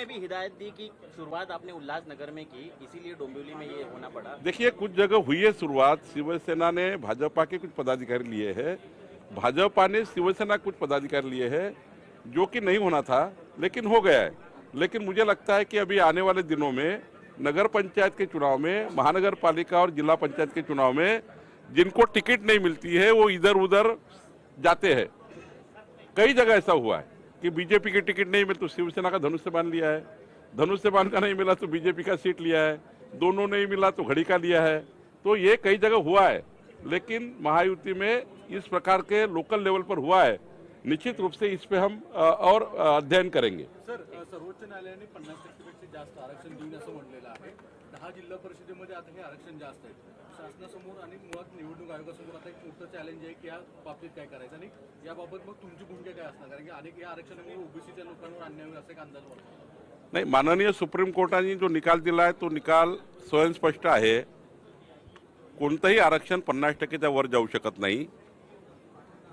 ने भी हिदायत दी कि शुरुआत आपने उल्लासनगर में की, इसीलिए डोंबिवली में ये होना पड़ा। देखिए, कुछ जगह हुई है शुरुआत। शिवसेना ने भाजपा के कुछ पदाधिकारी लिए हैं, भाजपा ने शिवसेना कुछ पदाधिकारी लिए हैं, जो कि नहीं होना था लेकिन हो गया है। लेकिन मुझे लगता है कि अभी आने वाले दिनों में नगर पंचायत के चुनाव में, महानगर पालिका और जिला पंचायत के चुनाव में जिनको टिकट नहीं मिलती है वो इधर उधर जाते हैं। कई जगह ऐसा हुआ है कि बीजेपी की टिकट नहीं मिली तो शिवसेना का धनुष्य बांध लिया है, धनुष्य बांध का नहीं मिला तो बीजेपी का सीट लिया है, दोनों नहीं मिला तो घड़ी का लिया है। तो ये कई जगह हुआ है, लेकिन महायुति में इस प्रकार के लोकल लेवल पर हुआ है। निश्चित रूप से इस पे हम और अध्ययन करेंगे। सर, सर्वोच्च न्यायालयाने 50% जास्त आरक्षण देऊन असं म्हटलेलं आहे। 10 जिल्हा परिषदेमध्ये आता हे आरक्षण जास्त आहे। शासनासमोर आणि मुळात निवडणूक आयोगासमोर आता एक मोठं चॅलेंज आहे की या बाबतीत काय करायचं आणि याबाबत मग तुमची भूमिका काय असणार, कारण की अनेक या आरक्षणामुळे ओबीसीच्या लोकांवर अन्याय होईल असा एक अंदाज वाटतो। नाही, माननीय सुप्रीम कोर्टाने जो निकाल दिला आहे तो निकाल स्वयंस्पष्ट आहे। कोणतंही आरक्षण 50%च्या वर जाऊ शकत नाही।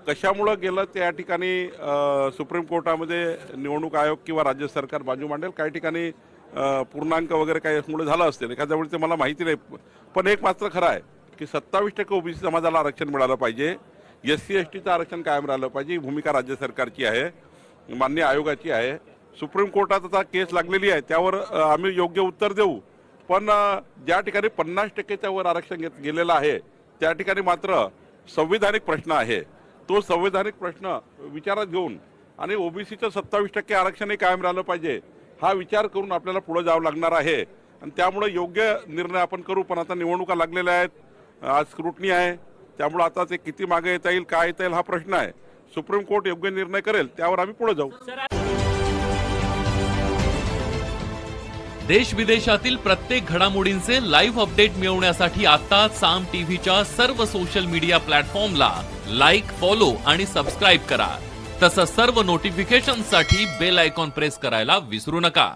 कशामुळे गेलं त्या ठिकाणी सुप्रीम कोर्टामध्ये निवडणूक आयोग किंवा राज्य सरकार बाजू मांडेल। काही ठिकाणी पूर्णांक वगैरे काही यामुळे झालं असेल, एखाद्या वेळी ते मला माहिती नाही। पण एक मात्र खरं आहे की 27% ओबीसी समाजाला आरक्षण मिळालं पाहिजे, SC STचं आरक्षण कायम राहिलं पाहिजे। ही भूमिका राज्य सरकारची आहे, मान्य आयोगाची आहे। सुप्रीम कोर्टात आता केस लागलेली आहे, त्यावर आम्ही योग्य उत्तर देऊ। पण ज्या ठिकाणी 50%च्या वर आरक्षण गेलेलं आहे त्या ठिकाणी मात्र संविधानिक प्रश्न आहे। तो संवैधानिक प्रश्न विचारात घेऊन आणि ओबीसीचं 27% आरक्षणही कायम राहिलं पाहिजे हा विचार करून आपल्याला पुढे जावं लागणार आहे। आणि त्यामुळे योग्य निर्णय आपण करू। पण आता निवडणुका लागलेल्या आहेत, आज स्क्रुटनी आहे, त्यामुळे आता ते किती मागे येता येईल, काय येता येईल हा प्रश्न आहे। सुप्रीम कोर्ट योग्य निर्णय करेल त्यावर आम्ही पुढे जाऊ। देश विदेशातील प्रत्येक घडामोडींचे लाईव्ह अपडेट मिळवण्यासाठी आता साम टीव्हीच्या सर्व सोशल मीडिया प्लॅटफॉर्मला लाईक, फॉलो आणि सबस्क्राईब करा। तसंच सर्व नोटिफिकेशनसाठी बेल आयकॉन प्रेस करायला विसरू नका।